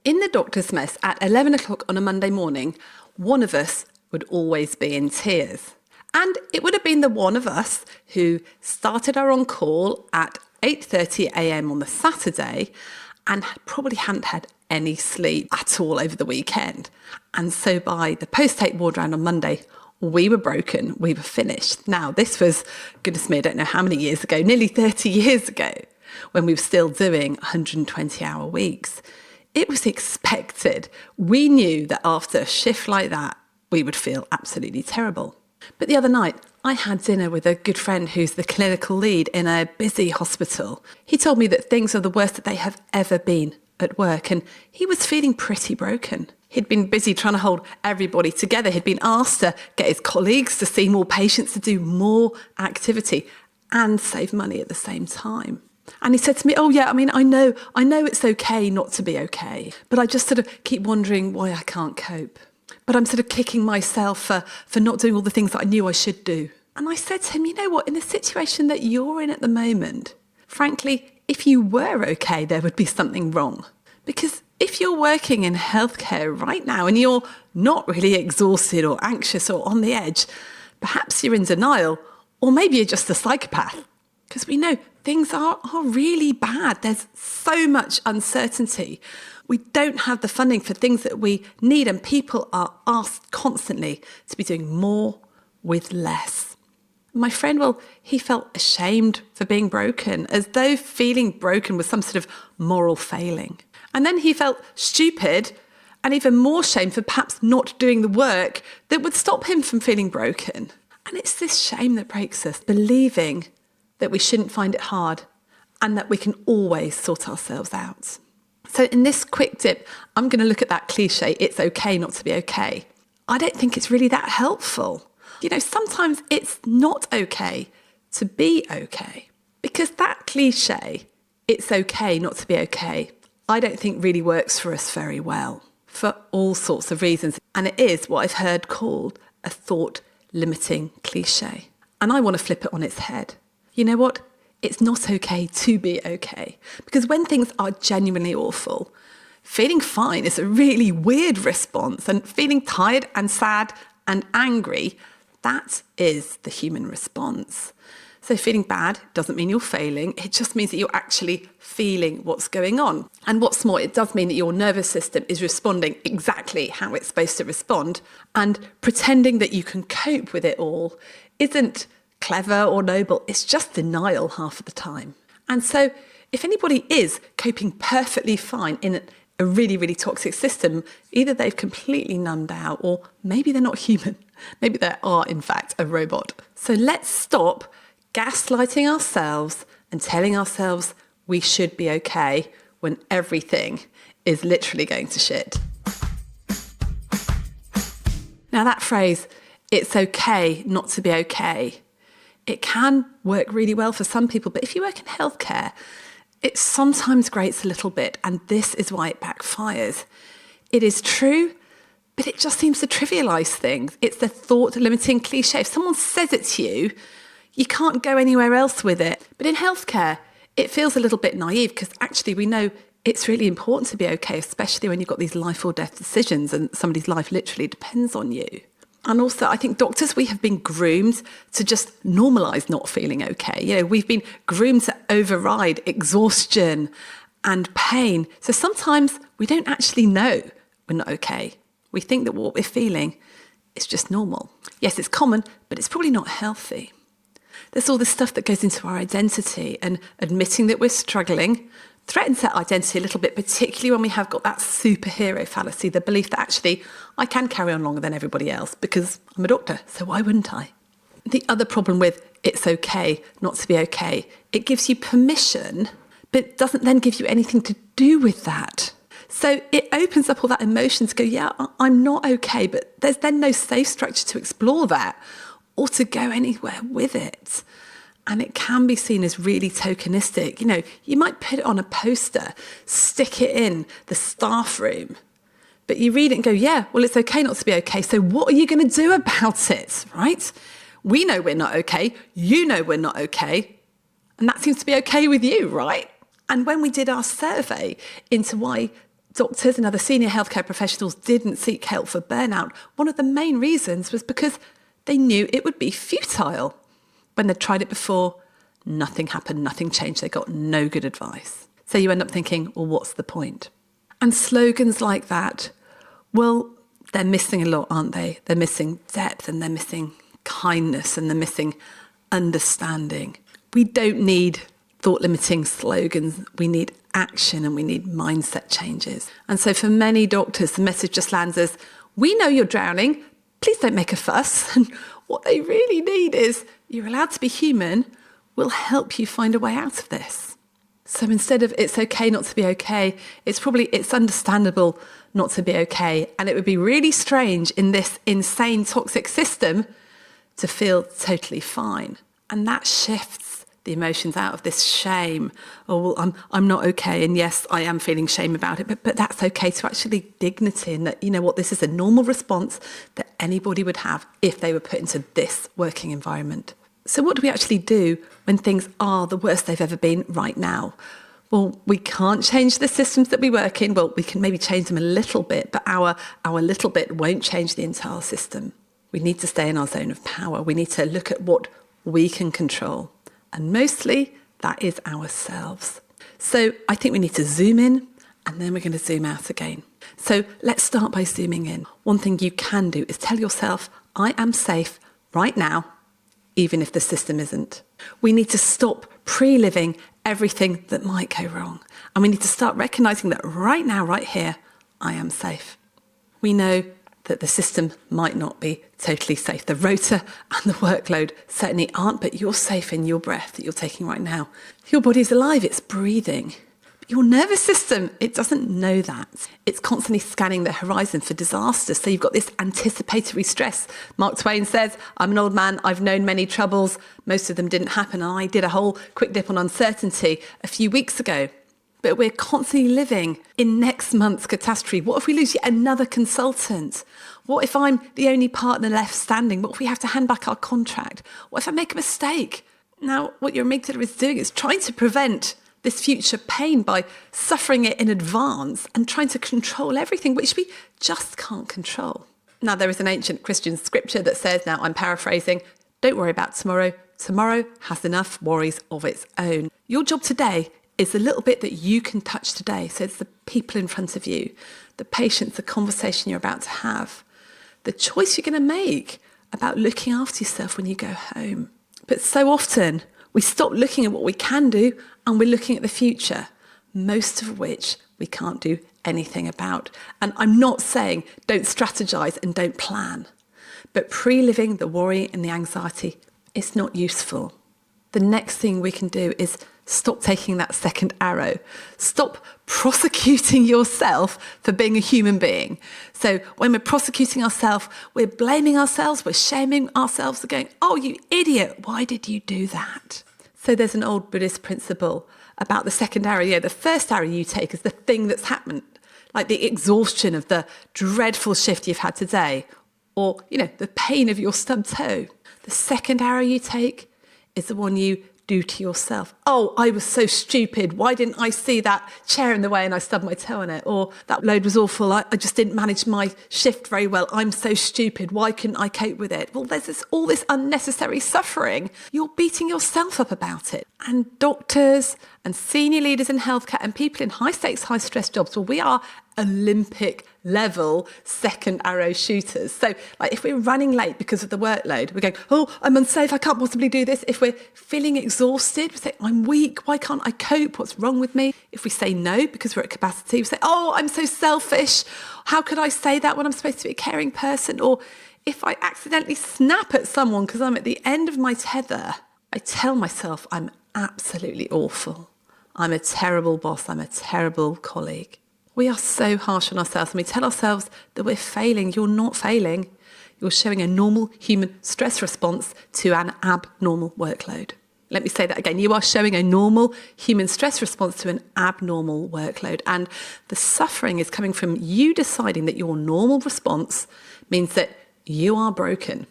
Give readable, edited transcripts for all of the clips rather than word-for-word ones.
In the doctor's mess at 11 o'clock on a Monday morning, one of us would always be in tears. And it would have been the one of us who started our on-call at 8:30am on the Saturday and probably hadn't had any sleep at all over the weekend. And so by the post-take ward round on Monday, we were broken, we were finished. Now, this was, goodness me, I don't know how many years ago, nearly 30 years ago, when we were still doing 120-hour weeks. It was expected. We knew that after a shift like that, we would feel absolutely terrible. But the other night, I had dinner with a good friend who's the clinical lead in a busy hospital. He told me that things are the worst that they have ever been at work, and he was feeling pretty broken. He'd been busy trying to hold everybody together. He'd been asked to get his colleagues to see more patients, to do more activity and save money at the same time. And he said to me, oh yeah, I know it's okay not to be okay, but I just sort of keep wondering why I can't cope. But I'm sort of kicking myself for not doing all the things that I knew I should do. And I said to him, you know what, in the situation that you're in at the moment, frankly, if you were okay, there would be something wrong. Because if you're working in healthcare right now and you're not really exhausted or anxious or on the edge, perhaps you're in denial, or maybe you're just a psychopath. Because we know things are really bad. There's so much uncertainty. We don't have the funding for things that we need, and people are asked constantly to be doing more with less. My friend, well, he felt ashamed for being broken, as though feeling broken was some sort of moral failing. And then he felt stupid and even more shame for perhaps not doing the work that would stop him from feeling broken. And it's this shame that breaks us, believing that we shouldn't find it hard and that we can always sort ourselves out. So in this quick dip, I'm going to look at that cliche, it's okay not to be okay. I don't think it's really that helpful. You know, sometimes it's not okay to be okay. Because that cliche, it's okay not to be okay, I don't think really works for us very well, for all sorts of reasons. And it is what I've heard called a thought-limiting cliche. And I want to flip it on its head. You know what? It's not okay to be okay. Because when things are genuinely awful, feeling fine is a really weird response. And feeling tired and sad and angry, that is the human response. So feeling bad doesn't mean you're failing. It just means that you're actually feeling what's going on. And what's more, it does mean that your nervous system is responding exactly how it's supposed to respond. And pretending that you can cope with it all isn't clever or noble, it's just denial half of the time. And so if anybody is coping perfectly fine in a really, really toxic system, either they've completely numbed out or maybe they're not human. Maybe they are, in fact, a robot. So let's stop gaslighting ourselves and telling ourselves we should be okay when everything is literally going to shit. Now that phrase, it's okay not to be okay, it can work really well for some people, but if you work in healthcare, it sometimes grates a little bit, and this is why it backfires. It is true, but it just seems to trivialise things. It's the thought-limiting cliche. If someone says it to you, you can't go anywhere else with it. But in healthcare, it feels a little bit naive because actually we know it's really important to be okay, especially when you've got these life or death decisions and somebody's life literally depends on you. And also, I think doctors, we have been groomed to just normalise not feeling okay. You know, we've been groomed to override exhaustion and pain. So sometimes we don't actually know we're not okay. We think that what we're feeling is just normal. Yes, it's common, but it's probably not healthy. There's all this stuff that goes into our identity, and admitting that we're struggling threatens that identity a little bit, particularly when we have got that superhero fallacy, the belief that actually I can carry on longer than everybody else because I'm a doctor, so why wouldn't I? The other problem with it's okay not to be okay, it gives you permission, but doesn't then give you anything to do with that. So it opens up all that emotion to go, yeah, I'm not okay, but there's then no safe structure to explore that or to go anywhere with it. And it can be seen as really tokenistic. You know, you might put it on a poster, stick it in the staff room, but you read it and go, yeah, well, it's okay not to be okay. So what are you going to do about it, right? We know we're not okay. You know we're not okay. And that seems to be okay with you, right? And when we did our survey into why doctors and other senior healthcare professionals didn't seek help for burnout, one of the main reasons was because they knew it would be futile. When they'd tried it before, nothing happened, nothing changed. They got no good advice. So you end up thinking, well, what's the point? And slogans like that, well, they're missing a lot, aren't they? They're missing depth, and they're missing kindness, and they're missing understanding. We don't need thought-limiting slogans. We need action, and we need mindset changes. And so for many doctors, the message just lands as, we know you're drowning, please don't make a fuss. And what they really need is, you're allowed to be human, we'll help you find a way out of this. So instead of it's okay not to be okay, it's understandable not to be okay. And it would be really strange in this insane toxic system to feel totally fine. And that shifts the emotions out of this shame. Oh, well, I'm not okay. And yes, I am feeling shame about it, but that's okay, to actually dignity, and that, you know what, this is a normal response that anybody would have if they were put into this working environment. So what do we actually do when things are the worst they've ever been right now? Well, we can't change the systems that we work in. Well, we can maybe change them a little bit, but our little bit won't change the entire system. We need to stay in our zone of power. We need to look at what we can control. And mostly that is ourselves. So I think we need to zoom in, and then we're going to zoom out again. So let's start by zooming in. One thing you can do is tell yourself, I am safe right now, even if the system isn't. We need to stop pre-living everything that might go wrong. And we need to start recognizing that right now, right here, I am safe. We know that the system might not be totally safe. The rota and the workload certainly aren't, but you're safe in your breath that you're taking right now. Your body's alive, it's breathing. But your nervous system, it doesn't know that. It's constantly scanning the horizon for disaster. So you've got this anticipatory stress. Mark Twain says, I'm an old man, I've known many troubles. Most of them didn't happen. And I did a whole quick dip on uncertainty a few weeks ago. But we're constantly living in next month's catastrophe. What if we lose yet another consultant? What if I'm the only partner left standing? What if we have to hand back our contract? What if I make a mistake? Now, what your amygdala is doing is trying to prevent this future pain by suffering it in advance and trying to control everything, which we just can't control. Now, there is an ancient Christian scripture that says, now I'm paraphrasing, don't worry about tomorrow. Tomorrow has enough worries of its own. Your job today is the little bit that you can touch today. So it's the people in front of you, the patients, the conversation you're about to have, the choice you're going to make about looking after yourself when you go home. But so often we stop looking at what we can do and we're looking at the future, most of which we can't do anything about. And I'm not saying don't strategize and don't plan, but pre-living the worry and the anxiety is not useful. The next thing we can do is stop taking that second arrow. Stop prosecuting yourself for being a human being. So when we're prosecuting ourselves, we're blaming ourselves, we're shaming ourselves, we're going, oh, you idiot, why did you do that? So there's an old Buddhist principle about the second arrow. Yeah, the first arrow you take is the thing that's happened, like the exhaustion of the dreadful shift you've had today, or, the pain of your stubbed toe. The second arrow you take is the one you do to yourself. Oh, I was so stupid. Why didn't I see that chair in the way and I stubbed my toe on it? Or that load was awful. I just didn't manage my shift very well. I'm so stupid. Why couldn't I cope with it? Well, there's all this unnecessary suffering. You're beating yourself up about it. And doctors and senior leaders in healthcare and people in high stakes, high stress jobs, well, we are Olympic level second arrow shooters. So if we're running late because of the workload, we're going, oh, I'm unsafe, I can't possibly do this. If we're feeling exhausted, we say, I'm weak, why can't I cope? What's wrong with me? If we say no because we're at capacity, we say, oh, I'm so selfish. How could I say that when I'm supposed to be a caring person? Or if I accidentally snap at someone because I'm at the end of my tether, I tell myself I'm absolutely awful. I'm a terrible boss, I'm a terrible colleague. We are so harsh on ourselves and we tell ourselves that we're failing. You're not failing. You're showing a normal human stress response to an abnormal workload. Let me say that again. You are showing a normal human stress response to an abnormal workload. And the suffering is coming from you deciding that your normal response means that you are broken,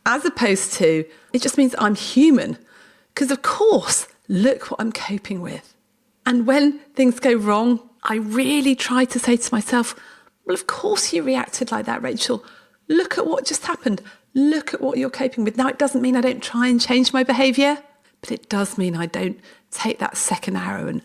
as opposed to, it just means I'm human. Because of course, look what I'm coping with. And when things go wrong, I really try to say to myself, well, of course you reacted like that, Rachel. Look at what just happened. Look at what you're coping with. Now, it doesn't mean I don't try and change my behaviour, but it does mean I don't take that second arrow and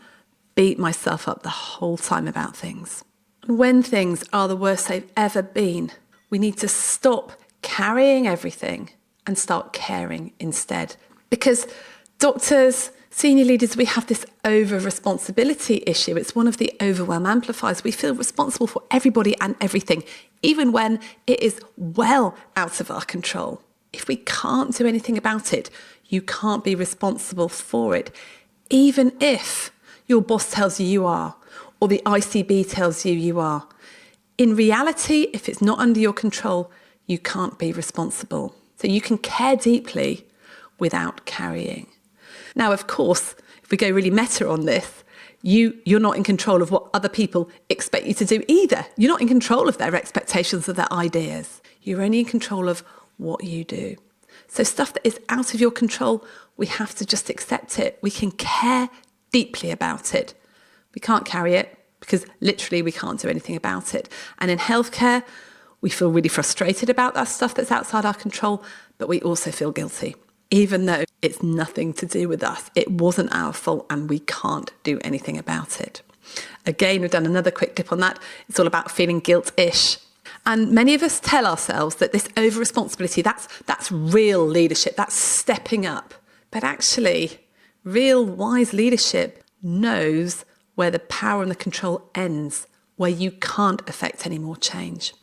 beat myself up the whole time about things. And when things are the worst they've ever been, we need to stop carrying everything and start caring instead. Because doctors, senior leaders, we have this over-responsibility issue. It's one of the overwhelm amplifiers. We feel responsible for everybody and everything, even when it is well out of our control. If we can't do anything about it, you can't be responsible for it, even if your boss tells you you are, or the ICB tells you you are. In reality, if it's not under your control, you can't be responsible. So you can care deeply without carrying. Now, of course, if we go really meta on this, you're not in control of what other people expect you to do either. You're not in control of their expectations or their ideas. You're only in control of what you do. So stuff that is out of your control, we have to just accept it. We can care deeply about it. We can't carry it because literally we can't do anything about it. And in healthcare, we feel really frustrated about that stuff that's outside our control, but we also feel guilty, even though it's nothing to do with us. It wasn't our fault and we can't do anything about it. Again, we've done another quick tip on that. It's all about feeling guilt-ish. And many of us tell ourselves that this over-responsibility, that's real leadership, that's stepping up. But actually, real wise leadership knows where the power and the control ends, where you can't affect any more change.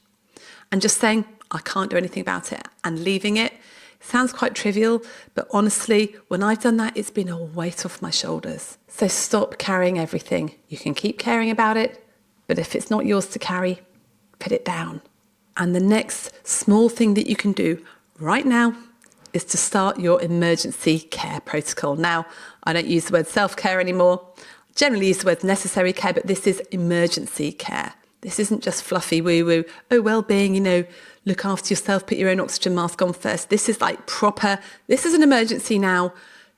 And just saying, I can't do anything about it, and leaving it sounds quite trivial, but honestly, when I've done that, it's been a weight off my shoulders. So stop carrying everything. You can keep caring about it, but if it's not yours to carry, put it down. And the next small thing that you can do right now is to start your emergency care protocol. Now, I don't use the word self-care anymore. I generally use the word necessary care, but this is emergency care. This isn't just fluffy woo-woo, oh, well-being, look after yourself, put your own oxygen mask on first. This is like proper, this is an emergency now.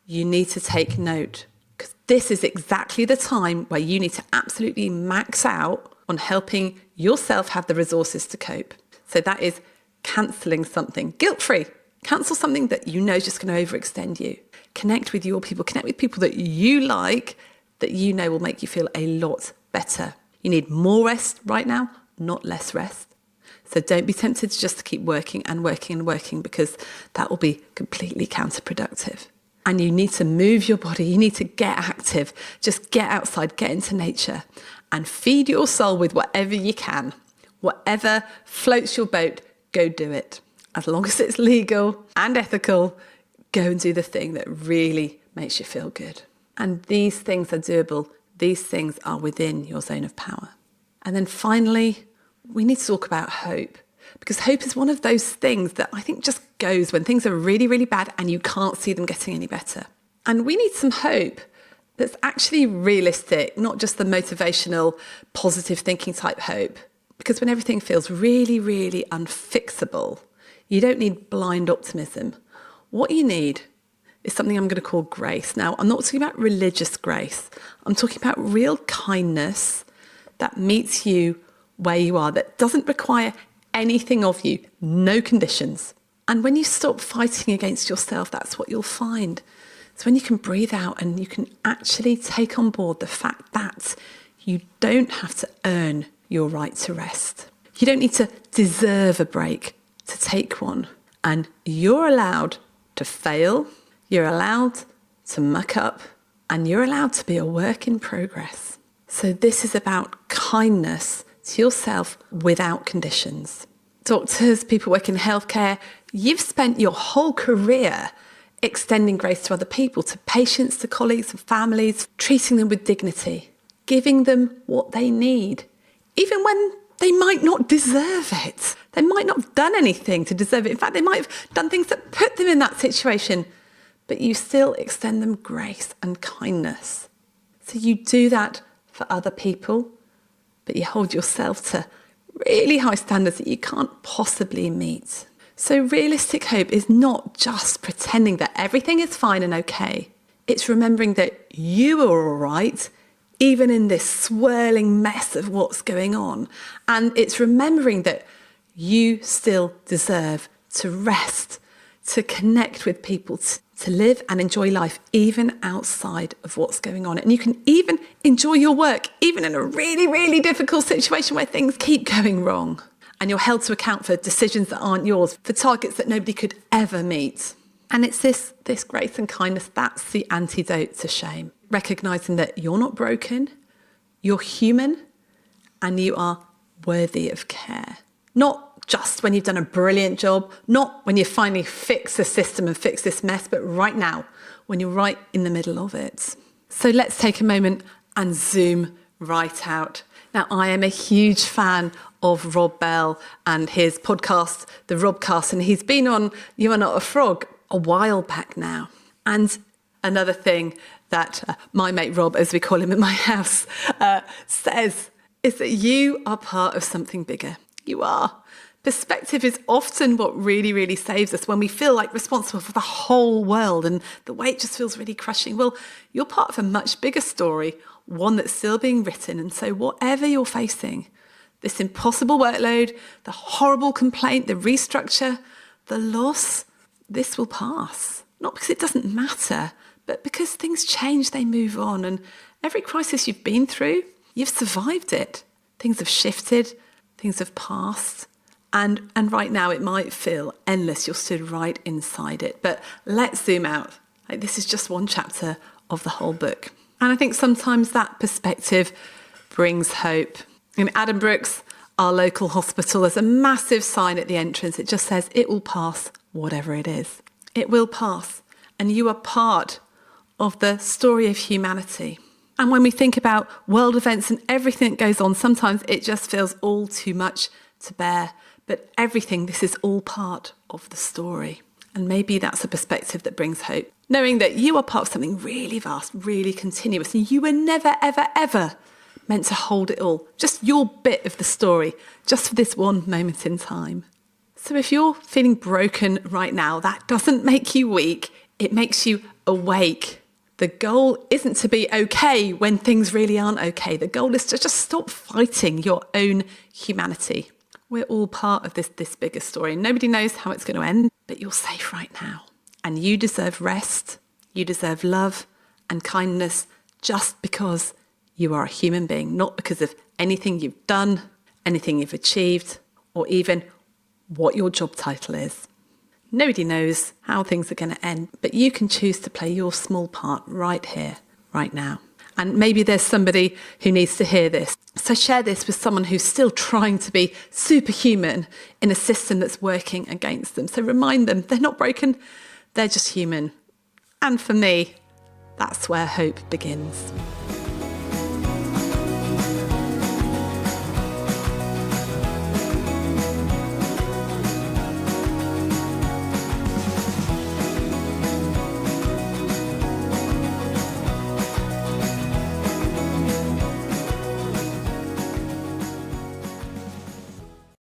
You need to take note, because this is exactly the time where you need to absolutely max out on helping yourself have the resources to cope. So that is cancelling something, guilt-free. Cancel something that you know is just going to overextend you. Connect with your people, connect with people that you like, that you know will make you feel a lot better. You need more rest right now, not less rest. So don't be tempted to just keep working and working and working, because that will be completely counterproductive. And you need to move your body. You need to get active. Just get outside, get into nature, and feed your soul with whatever you can. Whatever floats your boat, go do it. As long as it's legal and ethical, go and do the thing that really makes you feel good. And these things are doable. These things are within your zone of power. And then finally, we need to talk about hope, because hope is one of those things that I think just goes when things are really, really bad and you can't see them getting any better. And we need some hope that's actually realistic, not just the motivational, positive thinking type hope. Because when everything feels really, really unfixable, you don't need blind optimism. What you need is something I'm going to call grace. Now, I'm not talking about religious grace. I'm talking about real kindness that meets you where you are, that doesn't require anything of you, no conditions. And when you stop fighting against yourself, that's what you'll find. It's when you can breathe out and you can actually take on board the fact that you don't have to earn your right to rest. You don't need to deserve a break to take one. And you're allowed to fail, you're allowed to muck up, and you're allowed to be a work in progress. So this is about kindness to yourself without conditions. Doctors, people working in healthcare, you've spent your whole career extending grace to other people, to patients, to colleagues, to families, treating them with dignity, giving them what they need, even when they might not deserve it. They might not have done anything to deserve it. In fact, they might have done things that put them in that situation, but you still extend them grace and kindness. So you do that for other people, but you hold yourself to really high standards that you can't possibly meet. So realistic hope is not just pretending that everything is fine and okay. It's remembering that you are all right, even in this swirling mess of what's going on. And it's remembering that you still deserve to rest, to connect with people, to live and enjoy life, even outside of what's going on. And you can even enjoy your work, even in a really, really difficult situation where things keep going wrong. And you're held to account for decisions that aren't yours, for targets that nobody could ever meet. And it's this grace and kindness, that's the antidote to shame. Recognising that you're not broken, you're human, and you are worthy of care. Not just when you've done a brilliant job, not when you finally fix the system and fix this mess, but right now, when you're right in the middle of it. So let's take a moment and zoom right out. Now, I am a huge fan of Rob Bell and his podcast, The Robcast, and he's been on You Are Not a Frog a while back now. And another thing that my mate Rob, as we call him in my house, says is that you are part of something bigger. You are. Perspective is often what really, really saves us when we feel like responsible for the whole world and the weight just feels really crushing. Well, you're part of a much bigger story, one that's still being written. And so whatever you're facing, this impossible workload, the horrible complaint, the restructure, the loss, this will pass. Not because it doesn't matter, but because things change, they move on. And every crisis you've been through, you've survived it. Things have shifted, things have passed. And right now it might feel endless. You're stood right inside it. But let's zoom out. Like, this is just one chapter of the whole book. And I think sometimes that perspective brings hope. In Adam Brooks, our local hospital, there's a massive sign at the entrance. It just says, it will pass, whatever it is. It will pass. And you are part of the story of humanity. And when we think about world events and everything that goes on, sometimes it just feels all too much to bear. But everything, this is all part of the story. And maybe that's a perspective that brings hope. Knowing that you are part of something really vast, really continuous, and you were never, ever, ever meant to hold it all. Just your bit of the story, just for this one moment in time. So if you're feeling broken right now, that doesn't make you weak. It makes you awake. The goal isn't to be okay when things really aren't okay. The goal is to just stop fighting your own humanity. We're all part of this bigger story. Nobody knows how it's going to end, but you're safe right now. And you deserve rest. You deserve love and kindness just because you are a human being, not because of anything you've done, anything you've achieved, or even what your job title is. Nobody knows how things are going to end, but you can choose to play your small part right here, right now. And maybe there's somebody who needs to hear this. So share this with someone who's still trying to be superhuman in a system that's working against them. So remind them they're not broken, they're just human. And for me, that's where hope begins.